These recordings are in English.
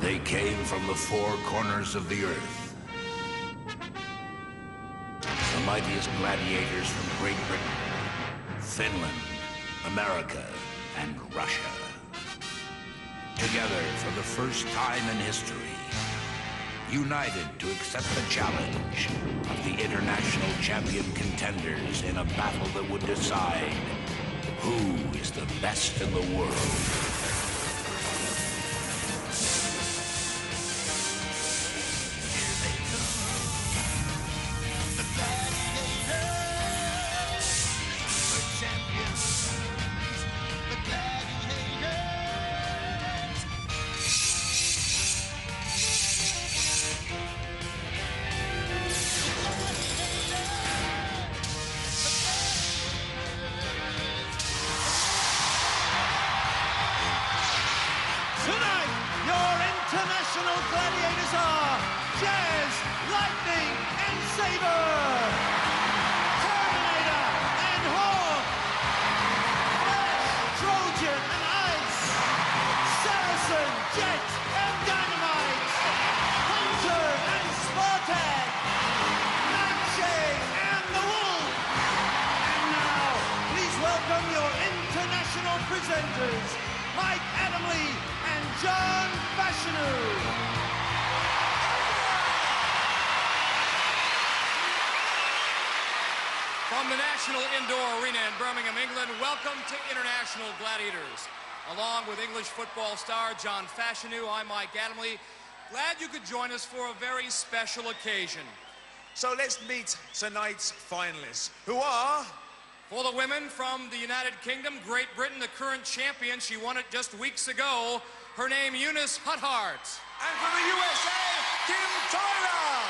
They came from the four corners of the earth. The mightiest gladiators from Great Britain, Finland, America, and Russia. Together for the first time in history, united to accept the challenge of the international champion contenders in a battle that would decide who is the best in the world. International gladiators are Jazz, Lightning, and Saber, Terminator and Hawk, Flash, Trojan and Ice, Saracen, Jet and Dynamite, Hunter and Spartak, Manche and the Wolf. And now, please welcome your international presenters, Mike Adamley and John Fashanu. From the National Indoor Arena in Birmingham, England, welcome to International Gladiators. Along with English football star John Fashanu, I'm Mike Adamley. Glad you could join us for a very special occasion. So let's meet tonight's finalists, who are... For the women from the United Kingdom, Great Britain, the current champion, she won it just weeks ago. Her name, Eunice Huthart. And from the USA, Kim Tyler.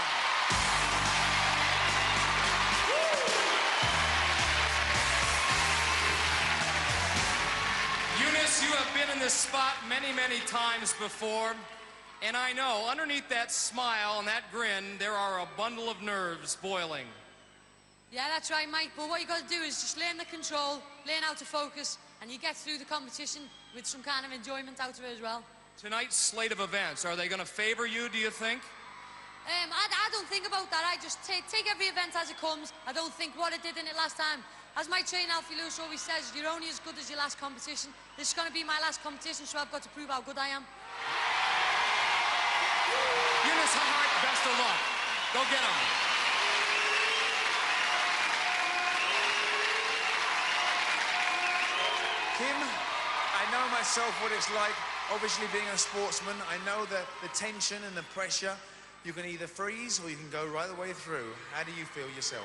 Eunice, you have been in this spot many, many times before. And I know, underneath that smile and that grin, there are a bundle of nerves boiling. Yeah, that's right, Mike. But what you got to do is just learn the control, learn how to focus, and you get through the competition with some kind of enjoyment out of it as well. Tonight's slate of events, are they going to favor you, do you think? I don't think about that. I just take every event as it comes. I don't think what I did in it last time. As my trainer, Alfie Lewis, always says, you're only as good as your last competition. This is going to be my last competition, so I've got to prove how good I am. Eunice Huthart, best of luck. Go get 'em. Kim, I know myself what it's like, obviously being a sportsman. I know that the tension and the pressure, you can either freeze or you can go right the way through. How do you feel yourself?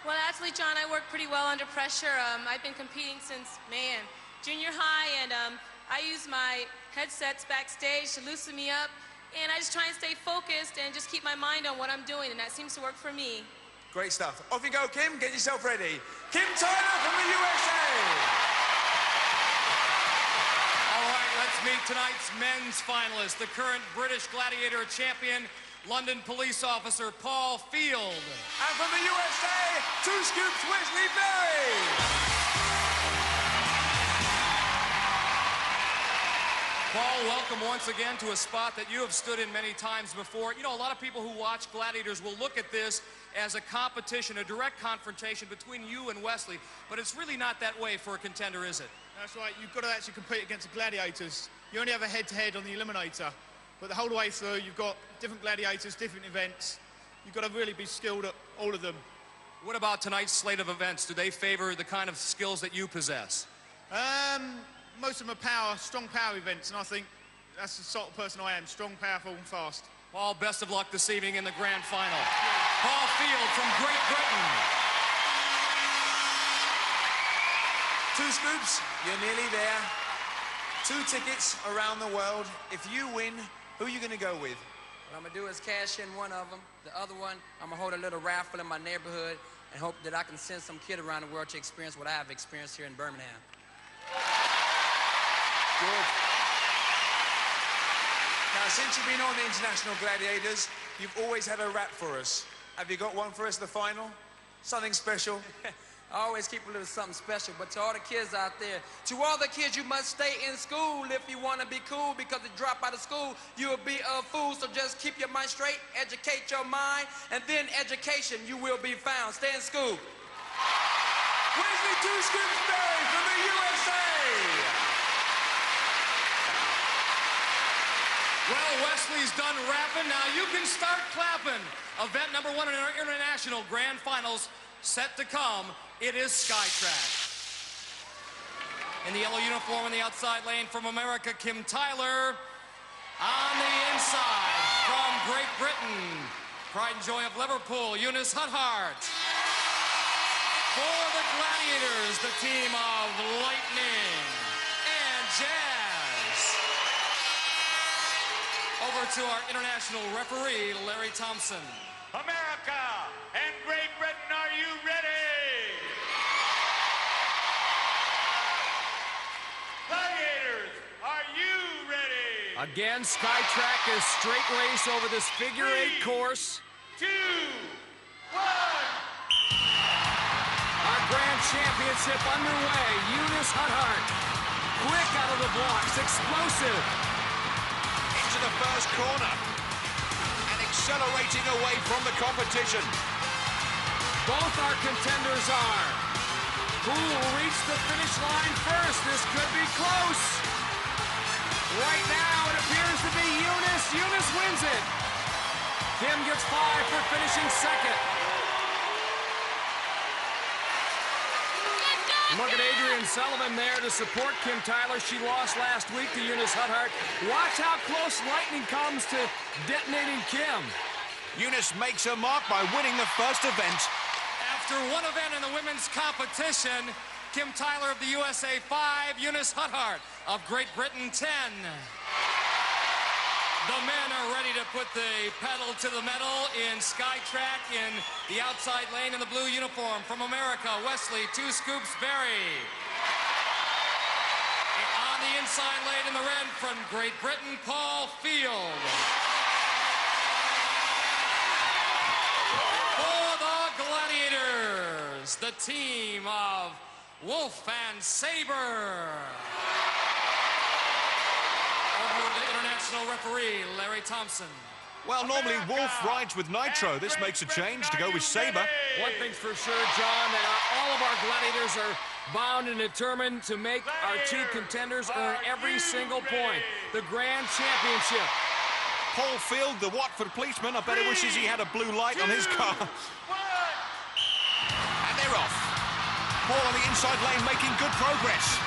Well, actually, John, I work pretty well under pressure. I've been competing since, junior high, and I use my headsets backstage to loosen me up, and I just try and stay focused and just keep my mind on what I'm doing, and that seems to work for me. Great stuff. Off you go, Kim. Get yourself ready. Kim Tyler from the USA. All right, let's meet tonight's men's finalist, the current British Gladiator champion, London police officer Paul Field. And from the USA, 2 Scoops Wesley Berry. Paul, welcome once again to a spot that you have stood in many times before. You know, a lot of people who watch Gladiators will look at this as a competition, a direct confrontation between you and Wesley, but it's really not that way for a contender, is it? That's right, you've got to actually compete against the Gladiators. You only have a head-to-head on the Eliminator, but the whole way through, you've got different Gladiators, different events. You've got to really be skilled at all of them. What about tonight's slate of events? Do they favor the kind of skills that you possess? Most of them are strong power events, and I think that's the sort of person I am, strong, powerful, and fast. Paul, best of luck this evening in the grand final. Paul Field from Great Britain. 2 Scoops, you're nearly there. 2 tickets around the world. If you win, who are you going to go with? What I'm going to do is cash in one of them. The other one, I'm going to hold a little raffle in my neighborhood and hope that I can send some kid around the world to experience what I have experienced here in Birmingham. Good. Now, since you've been on the International Gladiators, you've always had a rap for us. Have you got one for us, the final? Something special? I always keep a little something special. But to all the kids out there, to all the kids, you must stay in school if you want to be cool, because if you drop out of school, you'll be a fool. So just keep your mind straight, educate your mind, and then education, you will be found. Stay in school. Wesley Two Scoops Berry from the USA. Well, Wesley's done rapping. Now you can start clapping. Event number 1 in our international grand finals set to come. It is Skytrack. In the yellow uniform in the outside lane from America, Kim Tyler. On the inside from Great Britain, pride and joy of Liverpool, Eunice Huthart. For the Gladiators, the team of Lightning and Jazz. Over to our international referee, Larry Thompson. America and Great Britain, are you ready? Gladiators, are you ready? Again, Skytrack is straight race over this figure 8 course. 2, 1. Our grand championship underway. Eunice Huthart, quick out of the blocks, explosive. Into the first corner and accelerating away from the competition. Both our contenders are. Who will reach the finish line first? This could be close. Right now, it appears to be Eunice. Eunice wins it. Kim gets 5 for finishing second. Look at Adrian Sullivan there to support Kim Tyler. She lost last week to Eunice Huthart. Watch how close Lightning comes to detonating Kim. Eunice makes her mark by winning the first event. After one event in the women's competition, Kim Tyler of the USA 5, Eunice Huthart of Great Britain 10. The men are ready to put the pedal to the metal in Skytrack in the outside lane in the blue uniform from America, Wesley Two Scoops Berry. On the inside lane in the red from Great Britain, Paul Field. For the Gladiators, the team of Wolf and Saber. International referee, Larry Thompson. Well, normally Wolf rides with Nitro. This makes a change to go with Saber. One thing's for sure, John, that all of our Gladiators are bound and determined to make our 2 contenders earn every single point. The Grand Championship. Paul Field, the Watford policeman, I bet he wishes he had a blue light on his car. And they're off. Paul on the inside lane making good progress.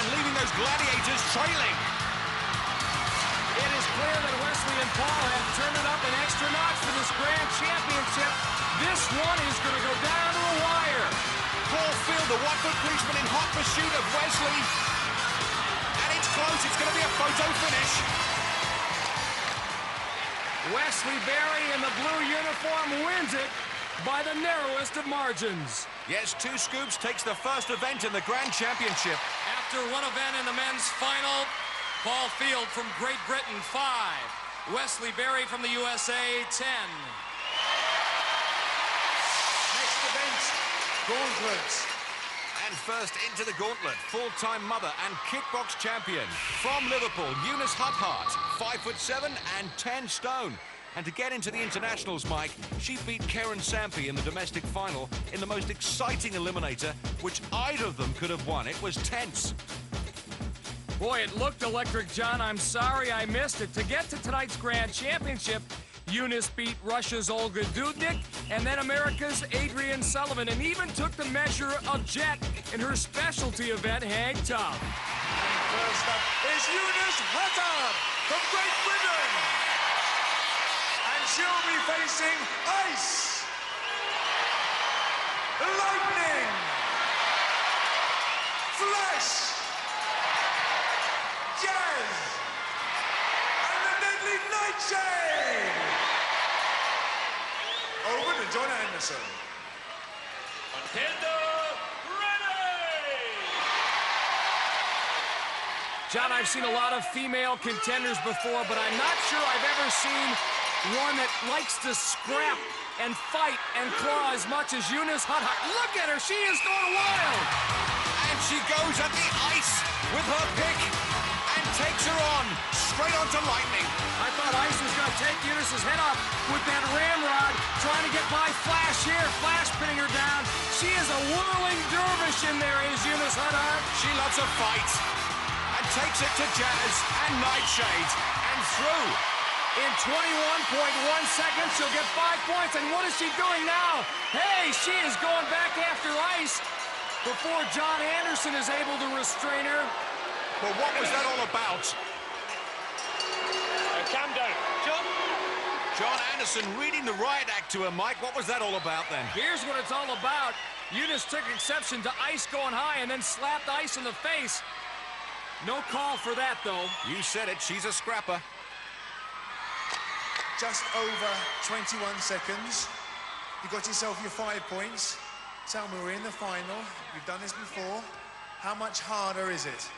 And leaving those Gladiators trailing. It is clear that Wesley and Paul have turned it up an extra notch for this Grand Championship. This one is going to go down to a wire. Paul Field, the Watford policeman, in hot pursuit of Wesley. And it's close. It's going to be a photo finish. Wesley Berry in the blue uniform wins it by the narrowest of margins. Yes, Two Scoops takes the first event in the Grand Championship. After one event in the men's final, Paul Field from Great Britain, 5. Wesley Berry from the USA, 10. Next event, Gauntlet. And first into the gauntlet, full-time mother and kickbox champion from Liverpool, Eunice Huthart, 5'7" and 10 stone. And to get into the internationals, Mike, she beat Karen Sampi in the domestic final in the most exciting eliminator, which either of them could have won. It was tense. Boy, it looked electric, John. I'm sorry I missed it. To get to tonight's Grand Championship, Eunice beat Russia's Olga Dudnik and then America's Adrian Sullivan, and even took the measure of Jet in her specialty event, Hang Tough. First up is Eunice Huthart from Great Britain. And she'll be facing Ice, Lightning, Flash, Jazz, and the Deadly Nightshade. Over to John Anderson. Contender ready! John, I've seen a lot of female contenders before, but I'm not sure I've ever seen one that likes to scrap and fight and claw as much as Eunice Huthart. Look at her, she is going wild. And she goes at the ice with her pick and takes her on, straight onto Lightning. I thought Ice was going to take Eunice's head off with that ramrod, trying to get by Flash here. Flash pinning her down. She is a whirling dervish in there, is Eunice Huthart. She loves a fight and takes it to Jazz and Nightshade and through. In 21.1 seconds, she'll get 5 points. And what is she doing now? Hey, she is going back after Ice before John Anderson is able to restrain her. But what was that all about? Calm down. John Anderson reading the riot act to her, Mike. What was that all about then? Here's what it's all about. Eunice took exception to Ice going high and then slapped Ice in the face. No call for that, though. You said it. She's a scrapper. Just over 21 seconds. You got yourself your 5 points. Tell me, we're in the final. You've done this before. How much harder is it?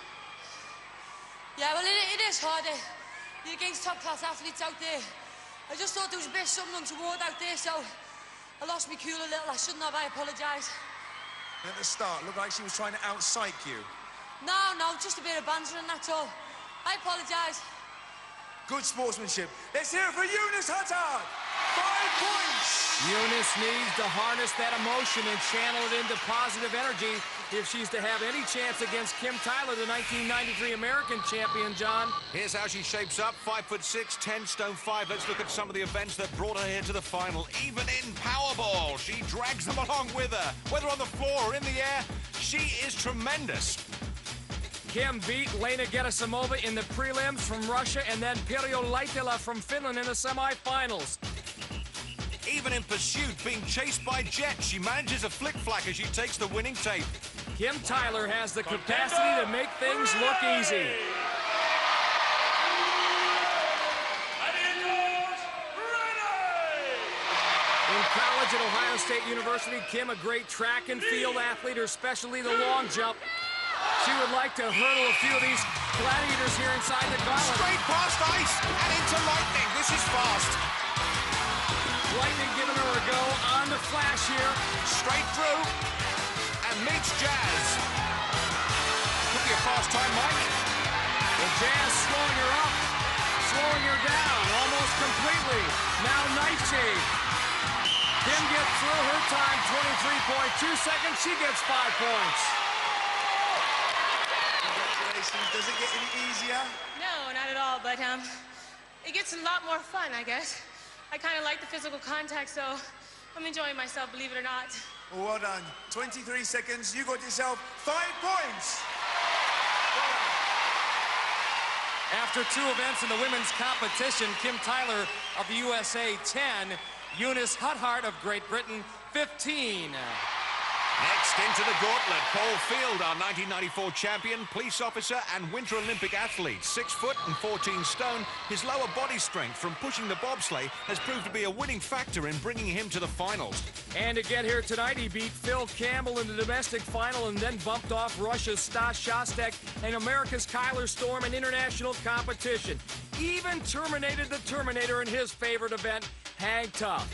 Yeah, well, it is harder. You're against top-class athletes out there. I just thought there was a bit of something untoward out there, so I lost my cool a little. I shouldn't have. I apologise. At the start, looked like she was trying to out-psych you. No, just a bit of bantering, that's all. I apologise. Good sportsmanship. Let's hear it for Eunice Huthart. 5 points. Eunice needs to harness that emotion and channel it into positive energy if she's to have any chance against Kim Tyler, the 1993 American champion, John. Here's how she shapes up. 5'6", 10 stone 5. Let's look at some of the events that brought her here to the final. Even in Powerball, she drags them along with her. Whether on the floor or in the air, she is tremendous. Kim beat Lena Gerasimova in the prelims from Russia and then Pirjo Laitila from Finland in the semifinals. Even in pursuit, being chased by Jet, she manages a flick-flack as she takes the winning tape. Kim Tyler has the capacity to make things look easy. In college at Ohio State University, Kim, a great track and field athlete, her specialty the long jump. She would like to hurdle a few of these gladiators here inside the gauntlet. Straight past Ice and into Lightning. This is fast. Lightning giving her a go on the Flash here. Straight through and meets Jazz. Could be a fast time, Mike. And Jazz slowing her up, slowing her down almost completely. Now Nightshade. Kim gets through her time, 23.2 seconds. She gets 5 points. Does it get any easier? No, not at all, but it gets a lot more fun, I guess. I kind of like the physical contact, so I'm enjoying myself, believe it or not. Well done. 23 seconds, you got yourself 5 points. After 2 events in the women's competition, Kim Tyler of the USA 10, Eunice Huthart of Great Britain 15. Next into the gauntlet, Paul Field, our 1994 champion, police officer and Winter Olympic athlete. 6 foot and 14 stone. His lower body strength from pushing the bobsleigh has proved to be a winning factor in bringing him to the finals. And to get here tonight, he beat Phil Campbell in the domestic final and then bumped off Russia's Stas Shostak and America's Kyler Storm in international competition. Even terminated the Terminator in his favorite event, Hang Tough.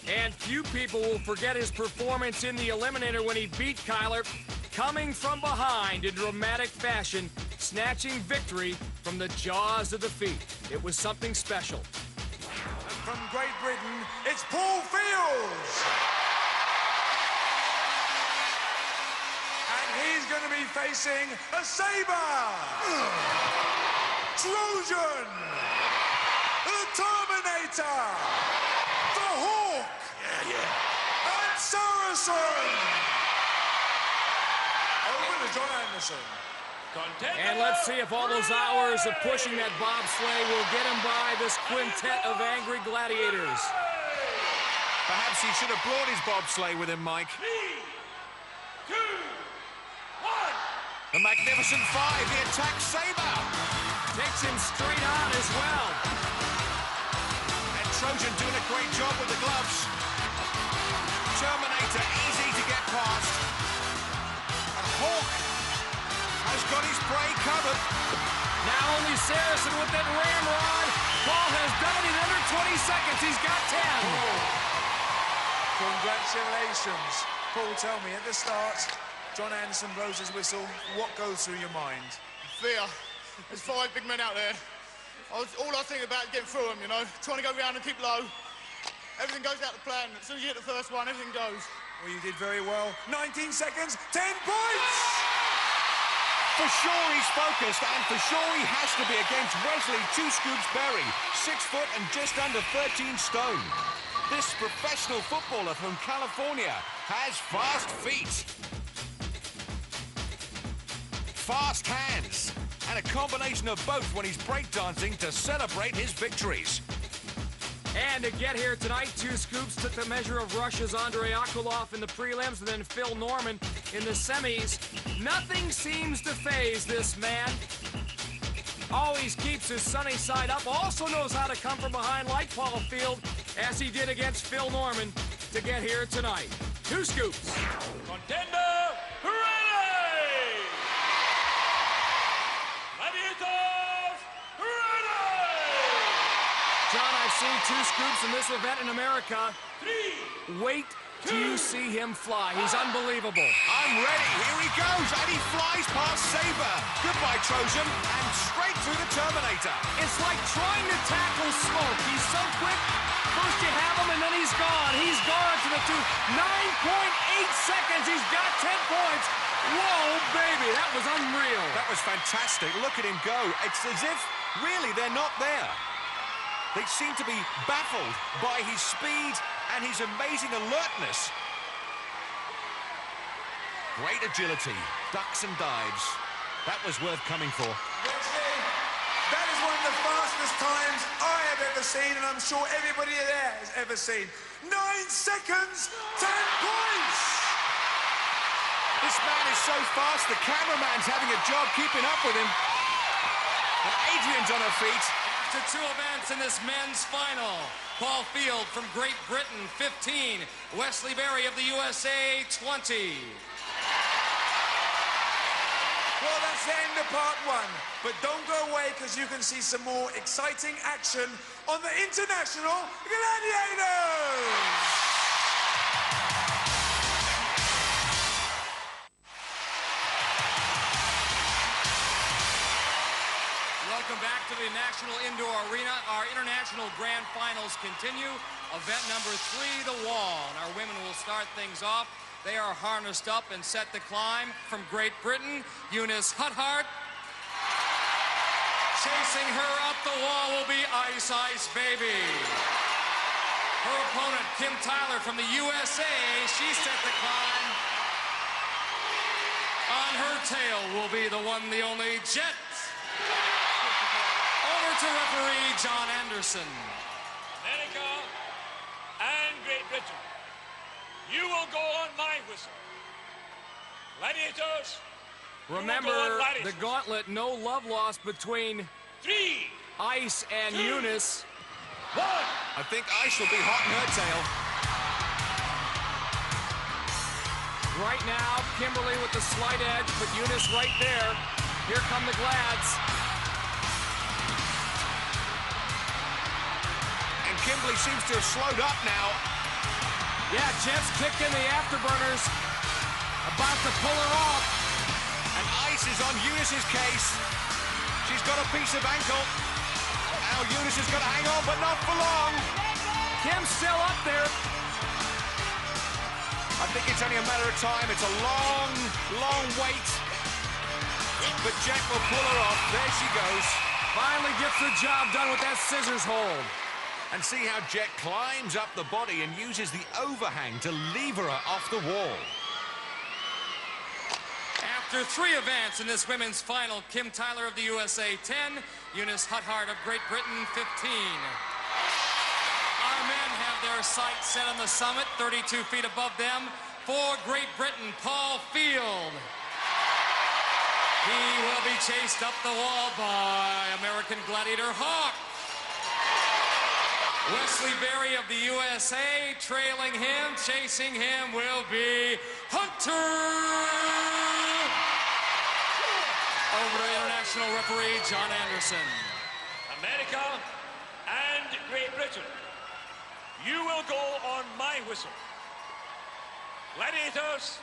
And few people will forget his performance in the Eliminator when he beat Kyler, coming from behind in dramatic fashion, snatching victory from the jaws of defeat. It was something special. And from Great Britain, it's Paul Fields. And he's going to be facing a Sabre, Trojan, the Terminator, the Hawk, and Saracen. Over to John Anderson. And let's see if all those hours of pushing that bobsleigh will get him by this quintet of angry gladiators. Perhaps he should have brought his bobsleigh with him, Mike. 3, 2, 1. The Magnificent Five, he attacks Sabre. Takes him straight on as well. And Trojan doing a great job with the gloves. Terminator, easy to get past. And Hawk has got his prey covered. Now only Saracen with that ramrod. Paul has done it in under He's got 10. Congratulations. Paul, tell me, at the start, John Anderson blows his whistle. What goes through your mind? Fear. There's 5 big men out there. All I think about is getting through them, you know, trying to go round and keep low. Everything goes out to plan. As soon as you hit the first one, everything goes. Well, you did very well. 19 seconds, 10 points! For sure he's focused, and for sure he has to be against Wesley Two Scoops Berry, 6 foot and just under 13 stone. This professional footballer from California has fast feet, fast hands, and a combination of both when he's breakdancing to celebrate his victories. And to get here tonight, Two Scoops took the measure of Russia's Andrei Akulov in the prelims and then Phil Norman in the semis. Nothing seems to faze this man. Always keeps his sunny side up. Also knows how to come from behind like Paul Field, as he did against Phil Norman to get here tonight. Two Scoops. Contender, ready! Gladiators, ready! John, I've seen Two Scoops in this event in America. 3, Wait till you see him fly. He's unbelievable. I'm ready. Here he goes, and he flies past Saber. Goodbye, Trojan, and straight through the Terminator. It's like trying to tackle smoke. He's so quick. First you have him, and then he's gone. He's gone to the 9.8 seconds. He's got 10 points. Whoa, baby, that was unreal. That was fantastic. Look at him go. It's as if, really, they're not there. They seem to be baffled by his speed and his amazing alertness. Great agility, ducks and dives. That was worth coming for. That is one of the fastest times I have ever seen, and I'm sure everybody there has ever seen. 9 seconds, 10 points! This man is so fast, the cameraman's having a job keeping up with him. And Adrian's on her feet. After 2 events in this men's final, Paul Field from Great Britain, 15. Wesley Berry of the USA, 20. Well, that's the end of part 1. But don't go away, because you can see some more exciting action on the International Gladiators! Welcome back to the National Indoor Arena. Our international grand finals continue. Event number 3, the wall. And our women will start things off. They are harnessed up and set to climb. From Great Britain, Eunice Huthart. Chasing her up the wall will be Ice Ice Baby. Her opponent, Kim Tyler from the USA, she's set to climb. On her tail will be the one, the only Jet. Over to referee John Anderson. America and Great Britain, you will go on my whistle. Gladiators, remember the gauntlet, no love lost between 3, Ice and 2, Eunice. 1. I think Ice will be hot in her tail. Right now, Kimberly with the slight edge, but Eunice right there. Here come the Glads. And Kimberly seems to have slowed up now. Yeah, Jet's kicked in the afterburners. About to pull her off. And Ice is on Eunice's case. She's got a piece of ankle. Now Eunice has got to hang on, but not for long. Kim's still up there. I think it's only a matter of time. It's a long, long wait. But Jet will pull her off. There she goes. Finally gets the job done with that scissors hold. And see how Jet climbs up the body and uses the overhang to lever her off the wall. After 3 events in this women's final, Kim Tyler of the USA, 10. Eunice Huthart of Great Britain, 15. Our men have their sights set on the summit, 32 feet above them. For Great Britain, Paul Field. He will be chased up the wall by American Gladiator Hawk. Wesley Berry of the USA, trailing him, chasing him will be Hunter. Over to international referee John Anderson. America and Great Britain, you will go on my whistle. Gladiators,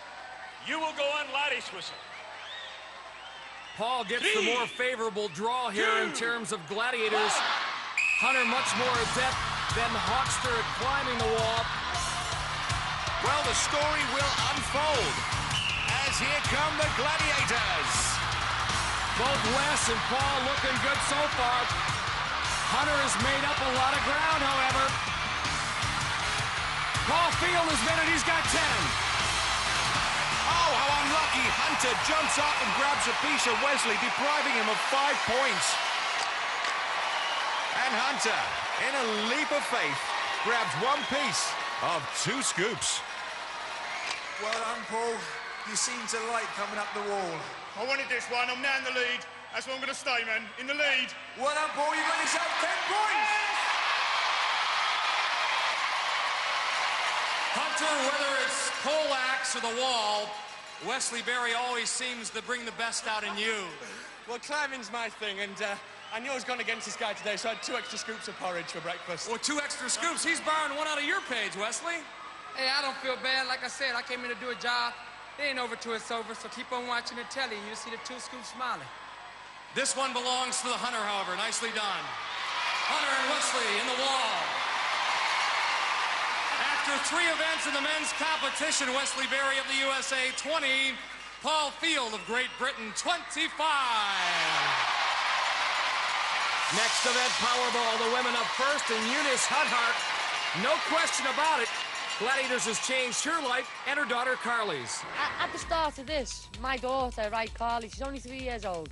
you will go on Larry's whistle. Paul gets the more favorable draw here in terms of Gladiators. Hunter much more adept than Hawkster at climbing the wall. Well, the story will unfold as here come the Gladiators. Both Wes and Paul looking good so far. Hunter has made up a lot of ground, however. Paul Field has made it. He's got 10. Oh, how unlucky. Hunter jumps up and grabs a piece of Wesley, depriving him of 5 points. And Hunter, in a leap of faith, grabs 1 piece of 2 scoops. Well done, Paul. You seem to like coming up the wall. I wanted this one. I'm now in the lead. That's where I'm going to stay, man. In the lead. Well done, Paul. You got yourself 10 points. Hunter, whether it's pole axe or the wall, Wesley Berry always seems to bring the best out in you. Well, climbing's my thing, and I knew I was going against this guy today, so I had 2 extra scoops of porridge for breakfast. Well, 2 extra scoops. He's borrowing 1 out of your page, Wesley. Hey, I don't feel bad. Like I said, I came in to do a job. It ain't over till it's over, so keep on watching the telly, and you'll see the 2 scoops smiling. This one belongs to the Hunter, however. Nicely done. Hunter and Wesley in the wall. After 3 events in the men's competition, Wesley Berry of the USA 20, Paul Field of Great Britain 25. Next event, Powerball, the women up first, and Eunice Hudhart. No question about it. Gladiators has changed her life and her daughter Carly's. At the start of this, my daughter, right, Carly, she's only 3 years old.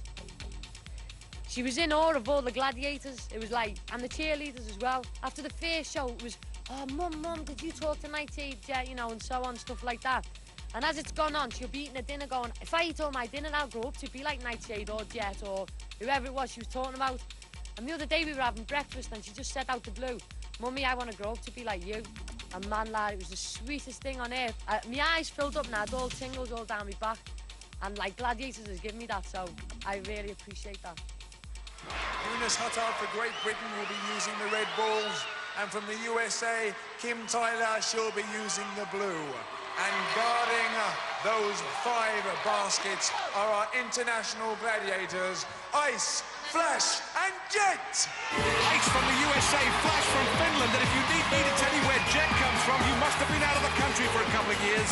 She was in awe of all the gladiators. It was like, and the cheerleaders as well. After the first show, it was, oh, Mum, did you talk to Nightshade Jet, you know, and so on, stuff like that. And as it's gone on, she'll be eating her dinner going, if I eat all my dinner, I'll grow up to be like Nightshade or Jet or whoever it was she was talking about. And the other day we were having breakfast and she just said out the blue, Mummy, I want to grow up to be like you. And man, lad, it was the sweetest thing on earth. My eyes filled up now, had all tingles all down my back. And like Gladiators has given me that, so I really appreciate that. Eunice Hutard for Great Britain will be using the red balls. And from the USA, Kim Tyler, she'll be using the blue. And guarding those 5 baskets are our international gladiators, Ice, Flash and Jet. Ice from the USA, Flash from Finland, and if you need me to tell you where Jet comes from, you must have been out of the country for a couple of years.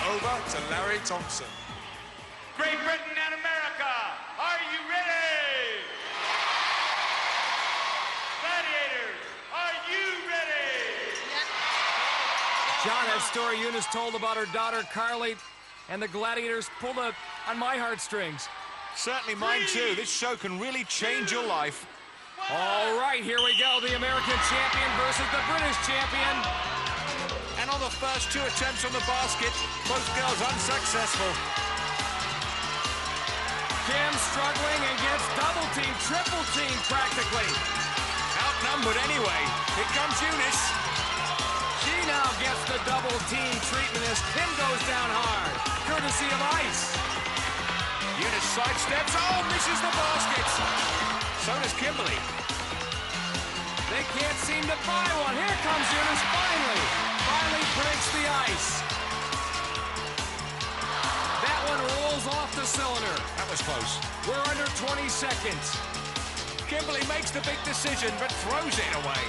Over to Larry Thompson. Great Britain and America, are you ready? Gladiators, are you ready? John, that story Eunice told about her daughter Carly and the Gladiators pulled on my heartstrings. Certainly mine too. This show can really change your life. All right, here we go. The American champion versus the British champion. And on the first 2 attempts on the basket, both girls unsuccessful. Kim struggling and gets double team, triple team practically. Outnumbered anyway. Here comes Eunice. She now gets the double team treatment as Kim goes down hard, courtesy of Ice. Eunice sidesteps. Oh, misses the basket. So does Kimberly. They can't seem to buy one. Here comes Eunice finally. Finally breaks the ice. That one rolls off the cylinder. That was close. We're under 20 seconds. Kimberly makes the big decision, but throws it away.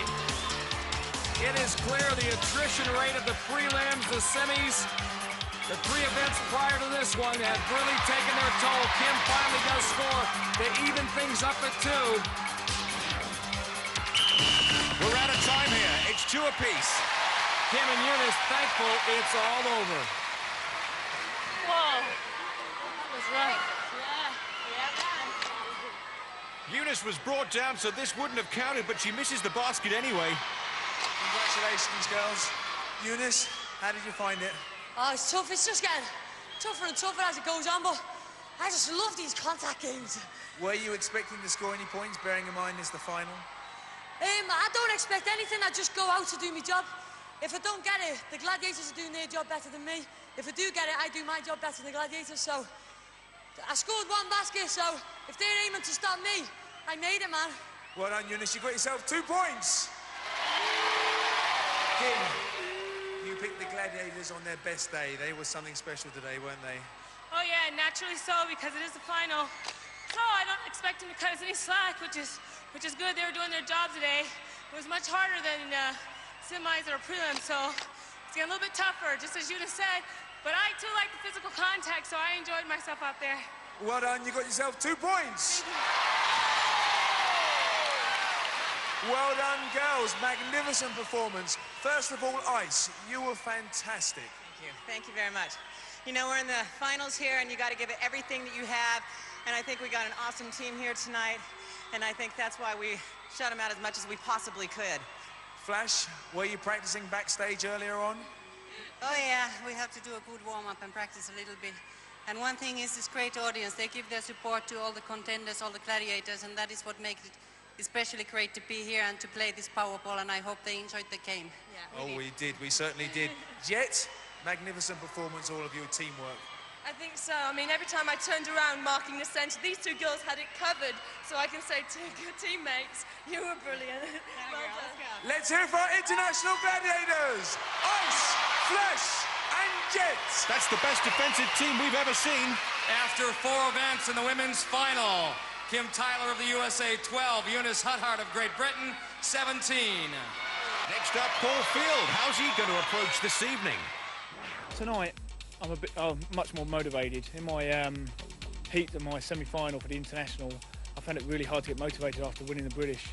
It is clear the attrition rate of the prelims, the semis, the 3 events prior to this one have really taken their toll. Kim finally does score to even things up at 2. We're out of time here. It's 2 apiece. Kim and Eunice thankful it's all over. Whoa, that was right. Yeah. Eunice was brought down, so this wouldn't have counted, but she misses the basket anyway. Congratulations, girls. Eunice, how did you find it? Oh, it's tough. It's just getting tougher and tougher as it goes on, but I just love these contact games. Were you expecting to score any points, bearing in mind it's the final? I don't expect anything. I just go out to do my job. If I don't get it, the Gladiators are doing their job better than me. If I do get it, I do my job better than the Gladiators. So I scored 1 basket, so if they're aiming to stop me, I made it, man. Well done, Eunice. You got yourself 2 points. Kim, you picked the Gladiators on their best day. They were something special today, weren't they? Oh yeah, naturally so, because it is the final. So I don't expect them to cut us any slack, which is good. They were doing their job today. It was much harder than semis or prelims, so it's getting a little bit tougher, just as Eunice said. But I too like the physical contact, so I enjoyed myself out there. Well done, you got yourself 2 points. Well done, girls. Magnificent performance. First of all, Ice, you were fantastic. Thank you. Thank you very much. You know, we're in the finals here, and you got to give it everything that you have. And I think we got an awesome team here tonight. And I think that's why we shut them out as much as we possibly could. Flash, were you practicing backstage earlier on? Oh, yeah. We have to do a good warm-up and practice a little bit. And one thing is this great audience. They give their support to all the contenders, all the gladiators, and that is what makes it especially great to be here and to play this Powerball, and I hope they enjoyed the game. Yeah, we did. We certainly did. Jet, magnificent performance, all of you, teamwork. I think so. I mean, every time I turned around marking the center, these 2 girls had it covered, so I can say to good teammates, you were brilliant. Well done. Let's hear for our international gladiators, Ice, Flash, and Jet. That's the best defensive team we've ever seen. After 4 events in the women's final, Kim Tyler of the USA 12, Eunice Huthart of Great Britain 17. Next up, Paul Field. How's he going to approach this evening? Tonight, I'm much more motivated. In my heat of my semi-final for the international, I found it really hard to get motivated after winning the British.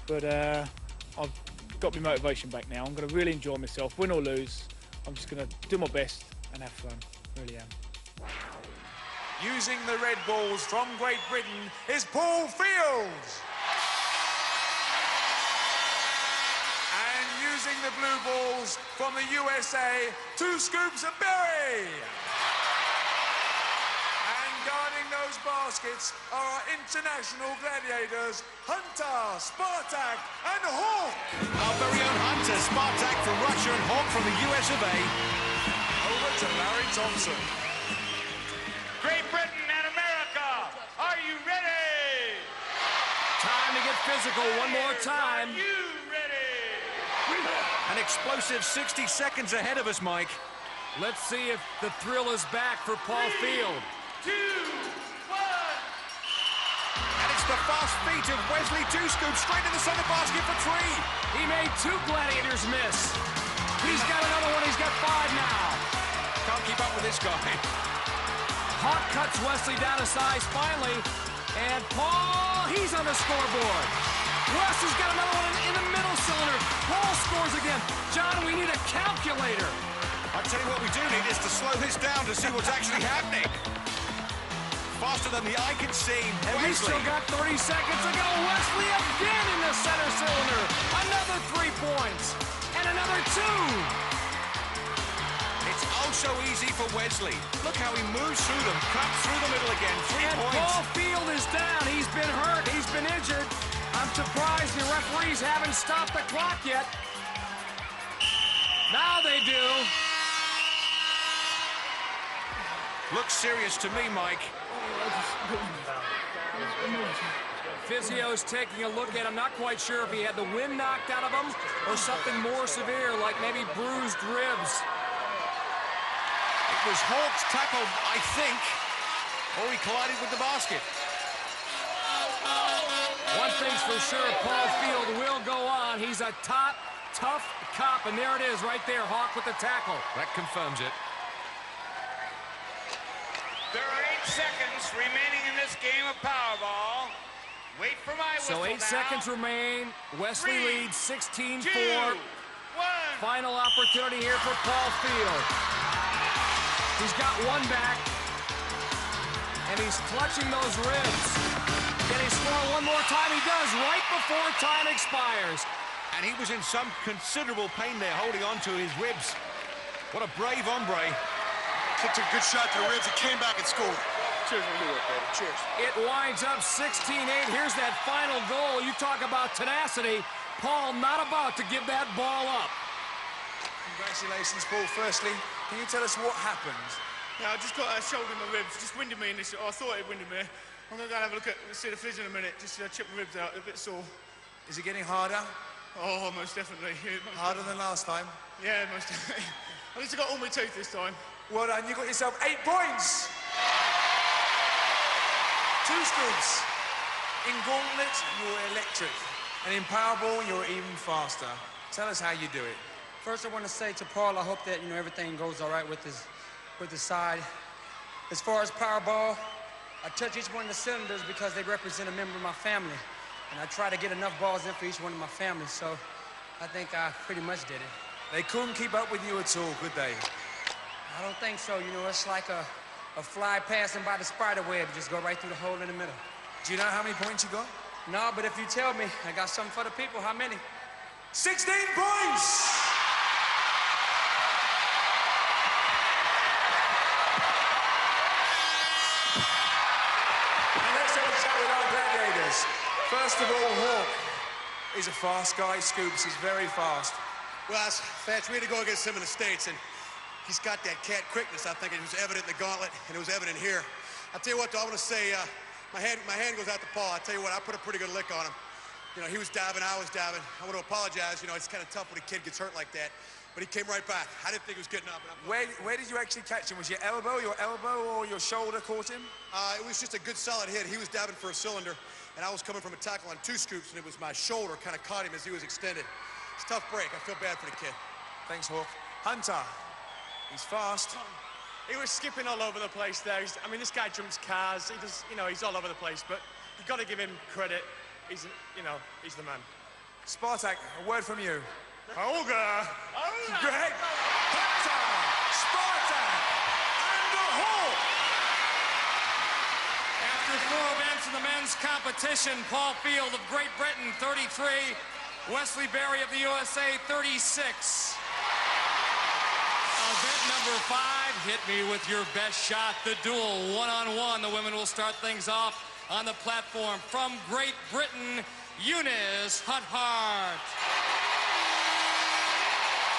But I've got my motivation back now. I'm going to really enjoy myself, win or lose. I'm just going to do my best and have fun. Really am. Using the red balls from Great Britain is Paul Field. And using the blue balls from the USA, 2 Scoops and Berry. And guarding those baskets are our international gladiators, Hunter, Spartak, and Hawk. Our very own Hunter, Spartak from Russia, and Hawk from the US of A. Over to Larry Thompson. Great Britain and America, are you ready? Time to get physical one more time. Are you ready? An explosive 60 seconds ahead of us, Mike. Let's see if the thrill is back for Paul Field. 2, 1. And it's the fast feet of Wesley 2 Scoops straight in the center basket for 3. He made 2 gladiators miss. He's got another one. He's got 5 now. Can't keep up with this guy. Hawk cuts Wesley down to size finally, and Paul, he's on the scoreboard. Wesley's got another one in the middle cylinder. Paul scores again. John, we need a calculator. I'll tell you what we do need is to slow this down to see what's actually happening. Faster than the eye can see. And we still got 30 seconds to go. Wesley again in the center cylinder. Another 3 points, and another 2. It's oh so easy for Wesley. Look how he moves through them, cuts through the middle again. 3 and points. Paul Field is down. He's been hurt. He's been injured. I'm surprised the referees haven't stopped the clock yet. Now they do. Looks serious to me, Mike. Physio's taking a look at him. Not quite sure if he had the wind knocked out of him or something more severe, like maybe bruised ribs. It was Hawk's tackle, I think, or he collided with the basket. One thing's for sure, Paul Field will go on. He's a top, tough cop, and there it is right there, Hawk with the tackle. That confirms it. There are 8 seconds remaining in this game of Powerball. Wait for my whistle. So 8 seconds remain. Wesley leads 16-4. 2, 1. Final opportunity here for Paul Field. He's got one back, and he's clutching those ribs. Can he score one more time? He does, right before time expires. And he was in some considerable pain there, holding on to his ribs. What a brave hombre. Kicked a good shot to the ribs. He came back and scored. Cheers, baby. Cheers. It winds up 16-8. Here's that final goal. You talk about tenacity. Paul not about to give that ball up. Congratulations, Paul. Firstly, can you tell us what happened? Yeah, I just got a shoulder in my ribs. Just winded me initially. I thought it winded me. I'm going to go and have a look at, see the physio in a minute. Just check my ribs out. They're a bit sore. Is it getting harder? Oh, most definitely. Yeah, most Harder than last time? Yeah, most definitely. At least I got all my teeth this time. Well done, you got yourself 8 points! 2 scoops. In gauntlet, you're electric. And in Powerball, you're even faster. Tell us how you do it. First, I want to say to Paul, I hope that, you know, everything goes all right with his side. As far as Powerball, I touch each one of the cylinders because they represent a member of my family. And I try to get enough balls in for each one of my family, so I think I pretty much did it. They couldn't keep up with you at all, could they? I don't think so. You know, it's like a fly passing by the spider web. Just go right through the hole in the middle. Do you know how many points you got? No, but if you tell me, I got something for the people. How many? 16 points! And let's have a chat with our gladiators. First of all, Hawk is a fast guy. Scoops is very fast. Well, Fats, we had to go against him in the States, and he's got that cat quickness. I think it was evident in the gauntlet, and it was evident here. I'll tell you what, though, I want to say, my hand goes out to Paul. I'll tell you what, I put a pretty good lick on him. You know, he was diving, I was diving. I want to apologize. You know, it's kind of tough when a kid gets hurt like that. But he came right back. I didn't think he was getting up. Where did you actually catch him? Was your elbow, or your shoulder caught him? It was just a good solid hit. He was diving for a cylinder, and I was coming from a tackle on 2 scoops, and it was my shoulder kind of caught him as he was extended. It's a tough break. I feel bad for the kid. Thanks, Hawk. Hunter, he's fast. He was skipping all over the place there. I mean, this guy jumps cars. He does, you know, he's all over the place, but you've got to give him credit. He's, you know, he's the man. Spartak, a word from you. Olga! Greg, Hunter, Spartak, and the Hawk! After 4 events in the men's competition, Paul Field of Great Britain, 33. Wesley Berry of the USA, 36. Event number 5, hit me with your best shot. The duel, one-on-one. The women will start things off on the platform. From Great Britain, Eunice Huthart.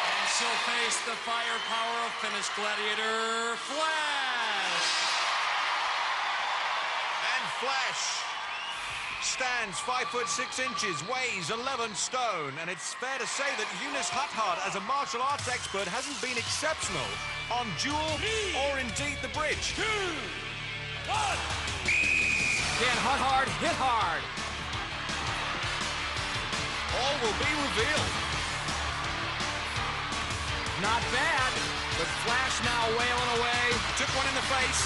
And she'll face the firepower of Finnish gladiator, Flash. And Flash stands 5'6", weighs 11 stone, and it's fair to say that Eunice Huthart, as a martial arts expert, hasn't been exceptional on duel or indeed the bridge. 2, 1. Can Huthart hit hard? All will be revealed. Not bad, but Flash now wailing away. Took one in the face.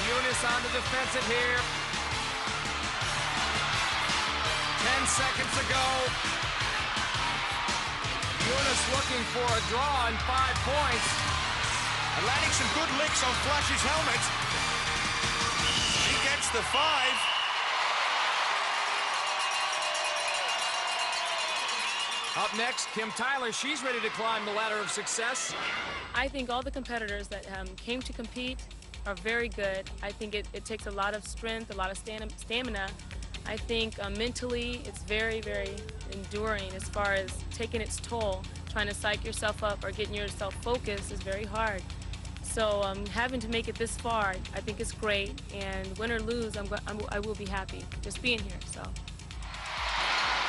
Eunice on the defensive here. 10 seconds to go. Eunice looking for a draw and 5 points. And landing some good licks on Flash's helmet. He gets the 5. Up next, Kim Tyler. She's ready to climb the ladder of success. I think all the competitors that came to compete are very good. I think it takes a lot of strength, a lot of stamina. I think mentally it's very, very enduring as far as taking its toll. Trying to psych yourself up or getting yourself focused is very hard. So having to make it this far, I think it's great. And win or lose, I will be happy just being here. So.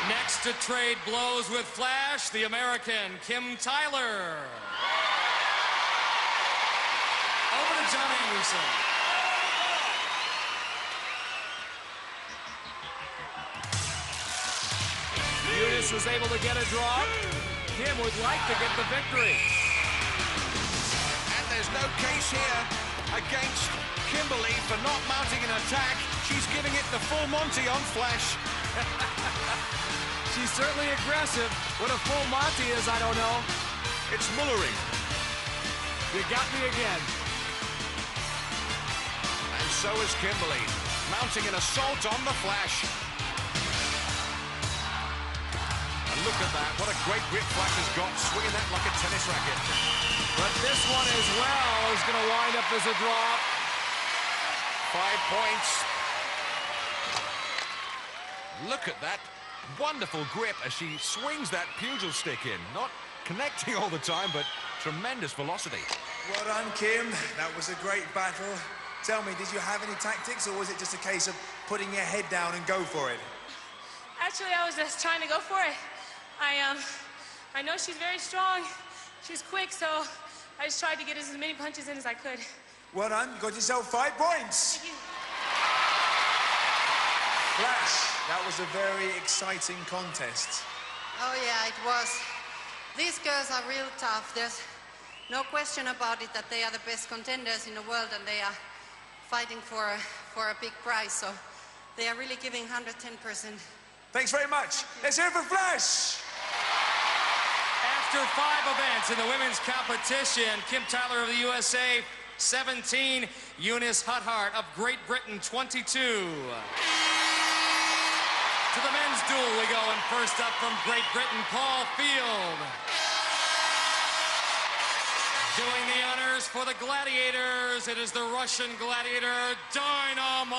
Next to trade blows with Flash, the American Kim Tyler. Over to John Anderson. Eunice was able to get a draw. Kim would like to get the victory. And there's no case here against Kimberly for not mounting an attack. She's giving it the full Monty on Flash. She's certainly aggressive. What a full Monty is, I don't know. It's Mullering. You got me again. And so is Kimberly, mounting an assault on the Flash. And look at that, what a great grip Flash has got, swinging that like a tennis racket. But this one as well is going to wind up as a draw. 5 points. Look at that wonderful grip as she swings that pugil stick in. Not connecting all the time, but tremendous velocity. Well done, Kim. That was a great battle. Tell me, did you have any tactics, or was it just a case of putting your head down and go for it? Actually, I was just trying to go for it. I know she's very strong. She's quick, so I just tried to get as many punches in as I could. Well done. You got yourself 5 points. Thank you. Flash, that was a very exciting contest. Oh yeah, it was. These girls are real tough. There's no question about it that they are the best contenders in the world and they are fighting for a big prize. So they are really giving 110%. Thanks very much. Let's hear it for Flash. After 5 events in the women's competition, Kim Tyler of the USA, 17. Eunice Huthart of Great Britain, 22. To the men's duel we go, and first up from Great Britain, Paul Field. Doing the honors for the Gladiators, it is the Russian gladiator, Dynamite.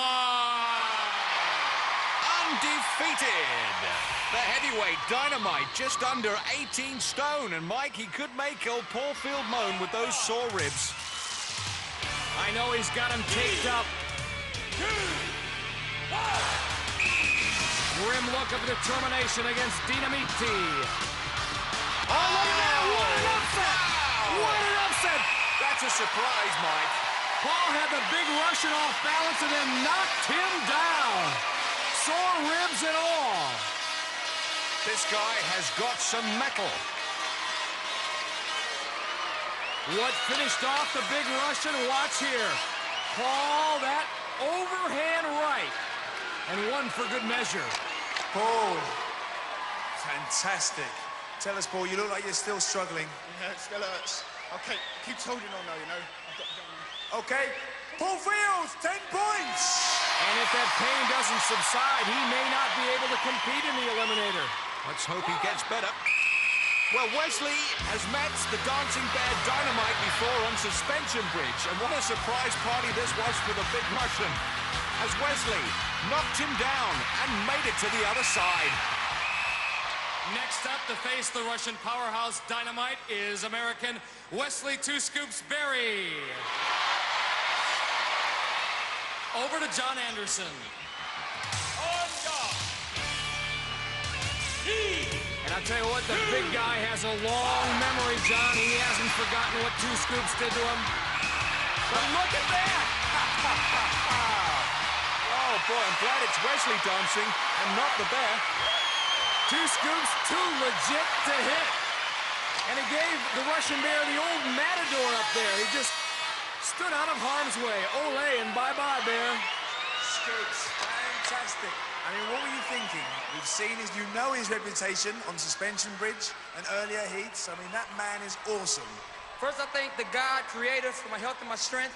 Undefeated. The heavyweight Dynamite, just under 18 stone. And Mike, he could make old Paul Field moan with those sore ribs. I know he's got him taped up. Grim look of determination against Dynamite. Oh, look at that! What an upset! Wow. What an upset! That's a surprise, Mike. Paul had the big Russian off balance and then knocked him down. Sore ribs and all. This guy has got some metal. What finished off the big Russian? Watch here. Paul, that overhand right. And one for good measure. Paul, fantastic. Tell us, Paul, you look like you're still struggling. Yeah, it still hurts. Okay, keep holding on though, you know. I've got to go now. Okay, Paul Fields, 10 points. And if that pain doesn't subside, he may not be able to compete in the Eliminator. Let's hope he gets better. Well, Wesley has met the Dancing Bear Dynamite before on suspension bridge, and what a surprise party this was for the big Russian, as Wesley knocked him down and made it to the other side. Next up to face the Russian powerhouse Dynamite is American Wesley Two Scoops Berry. Over to John Anderson. And I'll tell you what, the big guy has a long memory, John. He hasn't forgotten what Two Scoops did to him. But look at that! Oh, boy, I'm glad it's Wesley dancing and not the bear. Two Scoops, too legit to hit. And he gave the Russian bear the old matador up there. He just stood out of harm's way. Ole and bye-bye, bear. Scoops, fantastic. I mean, what were you thinking? We've seen you know his reputation on suspension bridge and earlier heats. I mean, that man is awesome. First, I thank the God, creator, for my health and my strength,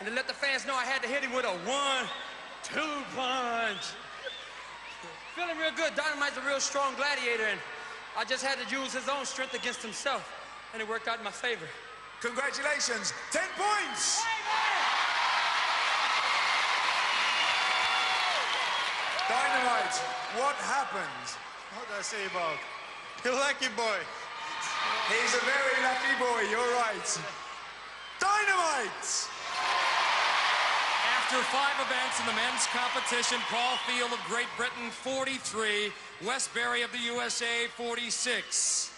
and to let the fans know I had to hit him with a 1-2 punch. Feeling real good. Dynamite's a real strong gladiator, and I just had to use his own strength against himself, and it worked out in my favor. Congratulations, 10 points! Dynamite, what happened? What did I say about? You're lucky boy. He's a very lucky boy, you're right. Dynamite! After 5 events in the men's competition, Paul Field of Great Britain, 43. Wes Berry of the USA, 46.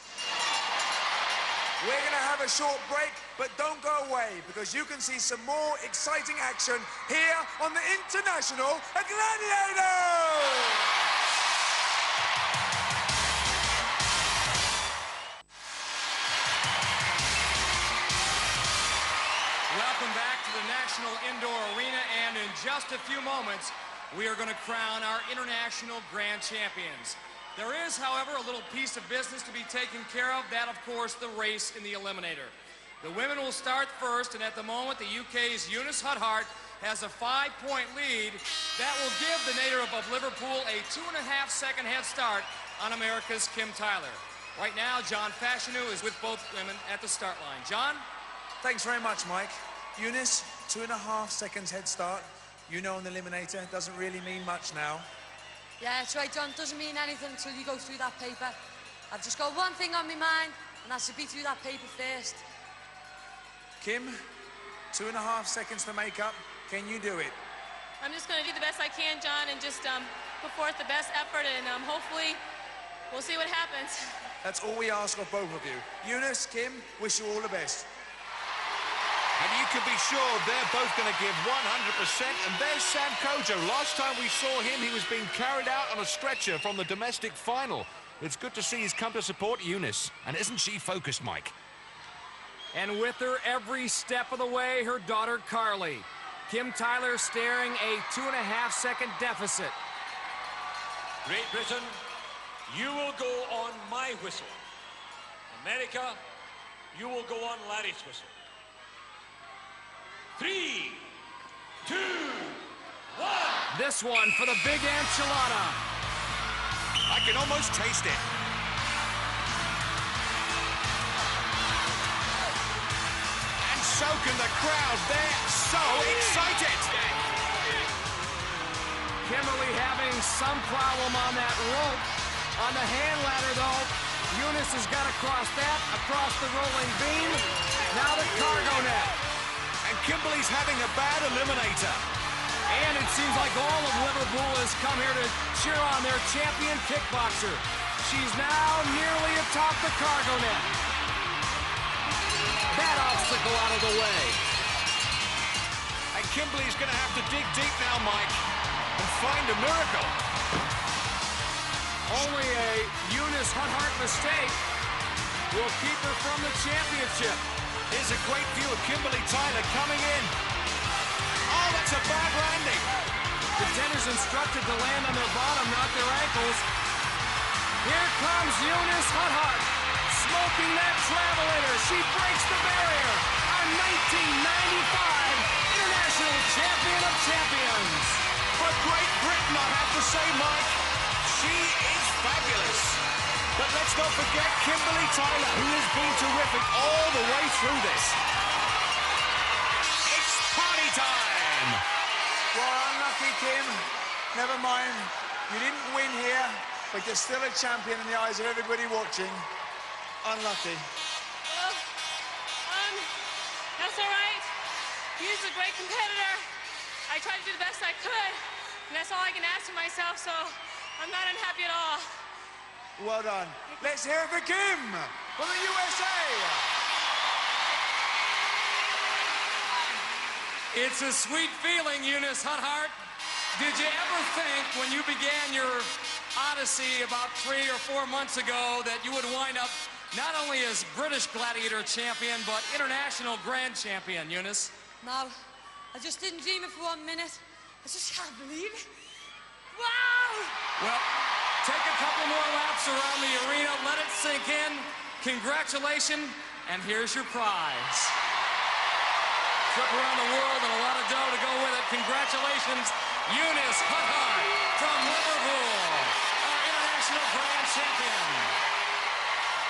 We're going to have a short break, but don't go away, because you can see some more exciting action here on the International Gladiators! Welcome back to the National Indoor Arena, and in just a few moments, we are going to crown our International Grand Champions. There is, however, a little piece of business to be taken care of, that, of course, the race in the Eliminator. The women will start first, and at the moment, the UK's Eunice Huthart has a 5-point lead. That will give the native of Liverpool a 2.5-second head start on America's Kim Tyler. Right now, John Fashanu is with both women at the start line. John? Thanks very much, Mike. Eunice, 2.5 seconds head start. You know, in the Eliminator, doesn't really mean much now. Yeah, that's right, John. Doesn't mean anything until you go through that paper. I've just got one thing on my mind, and that's to be through that paper first. Kim, 2.5 seconds to make up. Can you do it? I'm just going to do the best I can, John, and just put forth the best effort, and hopefully we'll see what happens. That's all we ask of both of you. Eunice, Kim, wish you all the best. And you can be sure they're both going to give 100%. And there's Sam Kojo. Last time we saw him, he was being carried out on a stretcher from the domestic final. It's good to see he's come to support Eunice. And isn't she focused, Mike? And with her every step of the way, her daughter Carly. Kim Tyler staring a 2.5-second deficit. Great Britain, you will go on my whistle. America, you will go on Larry's whistle. 3, 2, 1. This one for the big enchilada. I can almost taste it. And so can the crowd. They're so excited. Kimberly having some problem on that rope. On the hand ladder, though, Eunice has got to cross that, across the rolling beam. Now the cargo net. And Kimberly's having a bad eliminator. And it seems like all of Liverpool has come here to cheer on their champion kickboxer. She's now nearly atop the cargo net. That obstacle out of the way. And Kimberly's going to have to dig deep now, Mike, and find a miracle. Only a Eunice Hunt-Hart mistake will keep her from the championship. Here's a great view of Kimberly Tyler coming in. Oh, that's a bad landing. Contenders instructed to land on their bottom, not their ankles. Here comes Eunice Hunt-Hart, smoking that travelator. She breaks the barrier. Our 1995 International Champion of Champions. For Great Britain, I have to say, Mike, she is fabulous. But let's not forget Kimberly Tyler, who has been terrific all the way through this. It's party time! Well, unlucky, Kim. Never mind. You didn't win here, but you're still a champion in the eyes of everybody watching. Unlucky. Well, that's all right. He's a great competitor. I tried to do the best I could, and that's all I can ask for myself, so I'm not unhappy at all. Well done. Let's hear it for Kim from the USA. It's a sweet feeling, Eunice Hunt-Hart. Did you ever think when you began your odyssey about 3 or 4 months ago that you would wind up not only as British Gladiator champion, but international grand champion, Eunice? No, I just didn't dream it for 1 minute. I just can't believe it. Wow! Well, take a couple more laps around the arena, let it sink in. Congratulations, and here's your prize. Trip around the world and a lot of dough to go with it. Congratulations, Eunice Hunt-Hart from Liverpool, our international grand champion.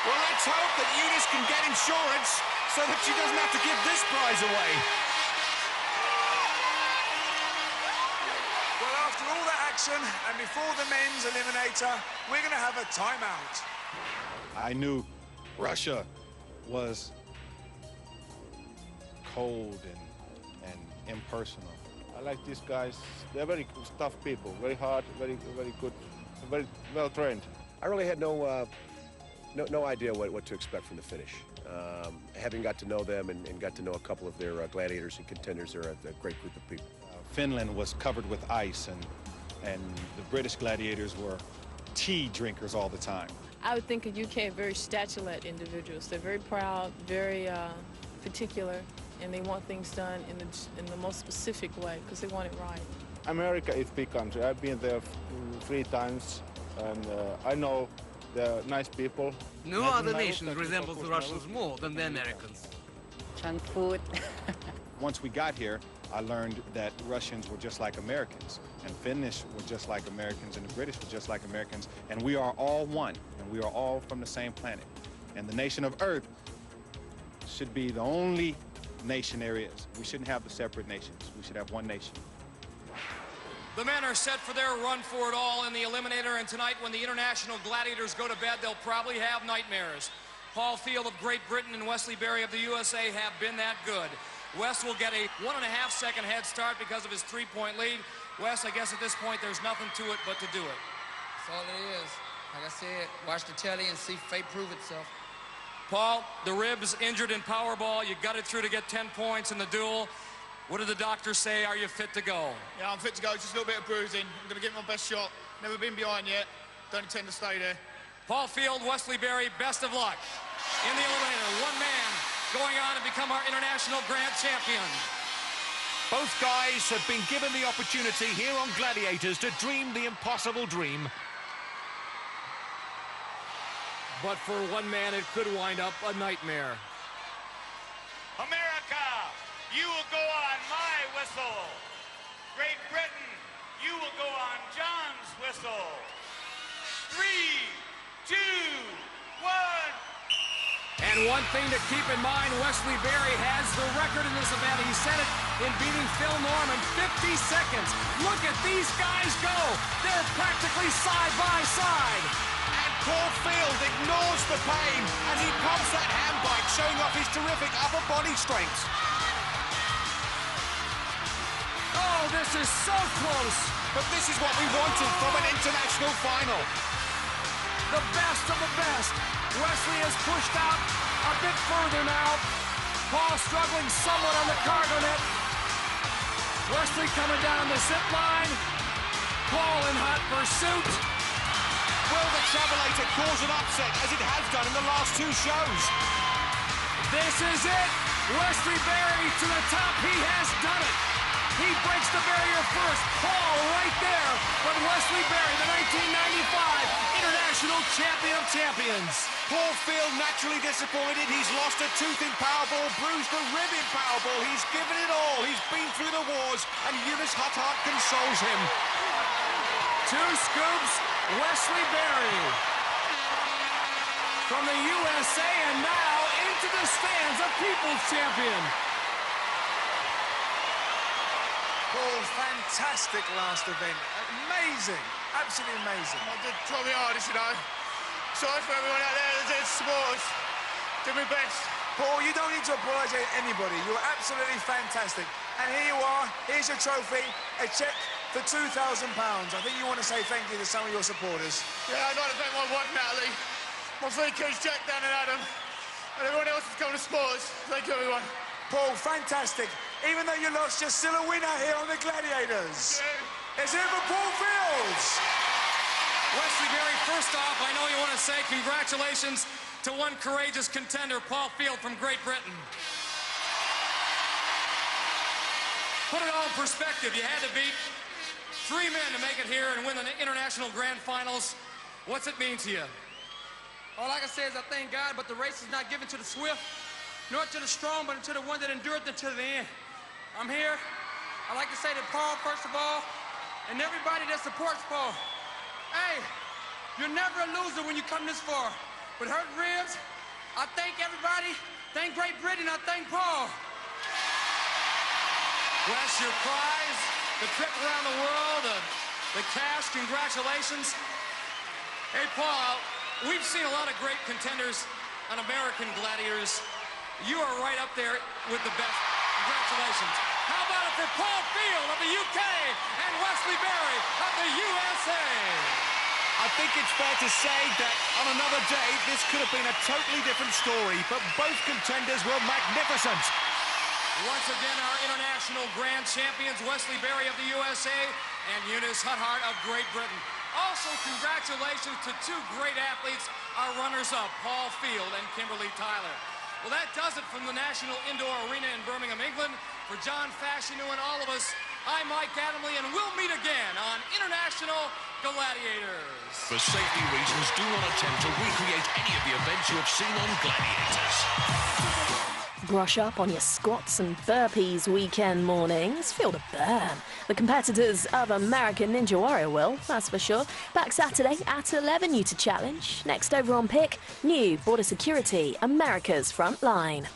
Well, let's hope that Eunice can get insurance so that she doesn't have to give this prize away. Well, after all that action, and before the men's eliminator, we're going to have a timeout. I knew Russia was cold and impersonal. I like these guys. They're very tough people, very hard, very good, very well trained. I really had no idea what to expect from the finish. Having got to know them and got to know a couple of their gladiators and contenders, they're a great group of people. Finland was covered with ice, and the British gladiators were tea drinkers all the time. I would think of UK very statue-led individuals. They're very proud, very particular, and they want things done in the most specific way because they want it right. America is a big country. I've been there 3 times, and I know they're nice people. No other nation resembles the Russians more than the Americans. Junk food. Once we got here, I learned that Russians were just like Americans, and Finnish were just like Americans, and the British were just like Americans, and we are all one, and we are all from the same planet. And the nation of Earth should be the only nation there is. We shouldn't have the separate nations. We should have one nation. The men are set for their run for it all in the Eliminator, and tonight when the International Gladiators go to bed, they'll probably have nightmares. Paul Field of Great Britain and Wesley Berry of the USA have been that good. West will get a 1.5-second head start because of his 3-point lead. Wes, I guess at this point there's nothing to it but to do it. That's all it is. Like I said, watch the telly and see fate prove itself. Paul, the ribs injured in Powerball. You got it through to get 10 points in the duel. What did the doctor say? Are you fit to go? Yeah, I'm fit to go. Just a little bit of bruising. I'm going to give it my best shot. Never been behind yet. Don't intend to stay there. Paul Field, Wesley Berry, best of luck. In the eliminator, one man going on to become our international grand champion. Both guys have been given the opportunity here on Gladiators to dream the impossible dream. But for one man, it could wind up a nightmare. America, you will go on my whistle. Great Britain, you will go on John's whistle. 3, 2, 1. And one thing to keep in mind, Wesley Berry has the record in this event. He set it in beating Phil Norman 50 seconds. Look at these guys go. They're practically side by side. And Paul Field ignores the pain as he pumps that handbike, showing off his terrific upper body strength. Oh, this is so close. But this is what we wanted from an international final. The best of the best. Wesley has pushed out a bit further now. Paul struggling somewhat on the cargo net. Wesley coming down the zip line. Paul in hot pursuit. Will the Travelator cause an upset as it has done in the last two shows? This is it. Wesley Berry to the top. He has done it. He breaks the barrier first. Paul right there. But Wesley Berry, the 1995 International Champion of Champions. Paul Field naturally disappointed. He's lost a tooth in Powerball, bruised a rib in Powerball. He's given it all. He's been through the wars, and Eunice Huthart consoles him. 2 scoops, Wesley Berry. From the USA, and now into the stands, a People's Champion. Paul, fantastic last event. Amazing. Absolutely amazing. I did try my hardest, you know. Sorry for everyone out there that did support us. Did my best. Paul, you don't need to apologise to anybody. You're absolutely fantastic. And here you are. Here's your trophy, a cheque for £2,000. I think you want to say thank you to some of your supporters. Yeah, I'd like to thank my wife, Natalie, my 3 kids, Jack, Dan and Adam, and everyone else who's come to support us. Thank you, everyone. Paul, fantastic. Even though you lost, you're still a winner here on the Gladiators. Yeah. It's here for Paul Fields. Wesley Berry, first off, I know you want to say congratulations to one courageous contender, Paul Field from Great Britain. Put it all in perspective. You had to beat 3 men to make it here and win the international grand finals. What's it mean to you? All I can say is I thank God, but the race is not given to the swift, nor to the strong, but to the one that endured until the end. I'm here. I'd like to say to Paul, first of all, and everybody that supports Paul, hey, you're never a loser when you come this far. With hurt ribs, I thank everybody, thank Great Britain, I thank Paul. Wes, your prize, the trip around the world, the cash, congratulations. Hey, Paul, we've seen a lot of great contenders on American Gladiators. You are right up there with the best. Congratulations. How about it for Paul Field of the UK and Wesley Berry of the USA? I think it's fair to say that on another day, this could have been a totally different story, but both contenders were magnificent. Once again, our international grand champions, Wesley Berry of the USA and Eunice Huthart of Great Britain. Also, congratulations to 2 great athletes, our runners-up, Paul Field and Kimberly Tyler. Well, that does it from the National Indoor Arena in Birmingham, England. For John Fashanu and all of us, I'm Mike Adamley, and we'll meet again on International Gladiators. For safety reasons, do not attempt to recreate any of the events you have seen on Gladiators. Brush up on your squats and burpees weekend mornings. Feel the burn. The competitors of American Ninja Warrior will, that's for sure. Back Saturday at 11, you to challenge. Next over on Pick, new Border Security, America's Front Line.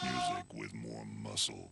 Music with more muscle.